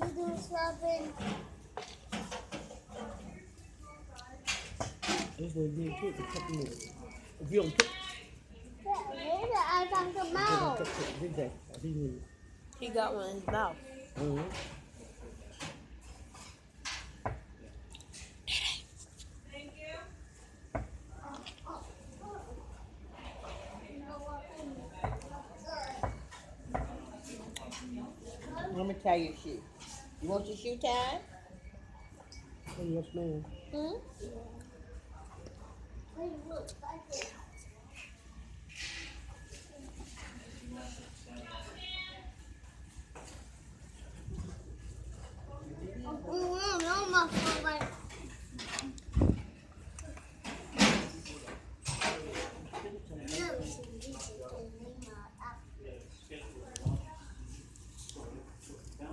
do something. This way being too, the couple minutes. If you don't cook, Thế là ai放cho you mau. don't cook this day. He need. He got one in his mouth. Mm-hmm. Let me tie your shoe. You want your shoe tied? Oh, yes, ma'am. Hmm?